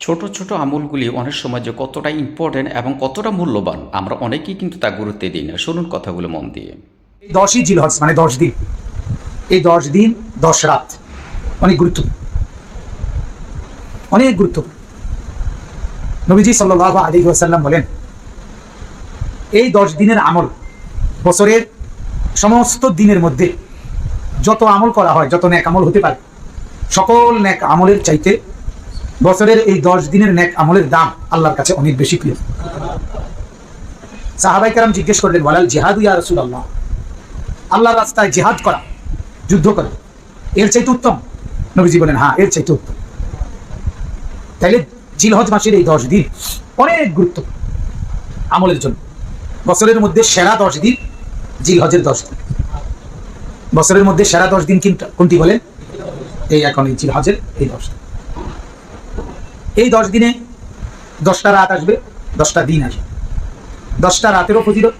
ছোট ছোট আমলগুলি অনেক সময় যে কতটা ইম্পর্টেন্ট এবং কতটা মূল্যবান আমরা অনেকেই কিন্তু তা গুরুত্ব দিই না। শুনুন কথাগুলো মন দিয়ে। এই 10ই জিলহজ মানে 10 দিন, এই 10 দিন 10 রাত অনেক গুরুত্বপূর্ণ, অনেক গুরুত্বপূর্ণ। নবীজি সাল্লাল্লাহু আলাইহি ওয়াসাল্লাম বলেন, এই 10 দিনের আমল বছরের সমস্ত দিনের মধ্যে যত আমল করা হয়, যত নেক আমল হতে পারে, সকল নেক আমলের চাইতে বছরের এই 10 দিনের নেক আমলের দাম আল্লাহর কাছে অনেক বেশি প্রিয়। সাহাবায়ে কেরাম জিজ্ঞেস করলেন, ওয়ালাল জিহাদু ইয়া রাসূলুল্লাহ, আল্লাহর রাস্তায় জিহাদ করা, যুদ্ধ করা, এর চাইতে উত্তম? নবীজি বলেন, হ্যাঁ, এর চাইতে উত্তম। তাইলে জিলহজ মাসের এই 10 দিন অনেক গুরুত্ব আমলের জন্য। বছরের মধ্যে সেরা 10 দিন জিলহজের 10 দিন। বছরের মধ্যে সেরা 10 দিন কোনটি বলেন? এই এখন এই জিলহজের এই 10 দিন। এই 10 দিনে 10টা রাত আসবে, 10টা দিন আসবে। 10টা রাতেরও ফজিলত,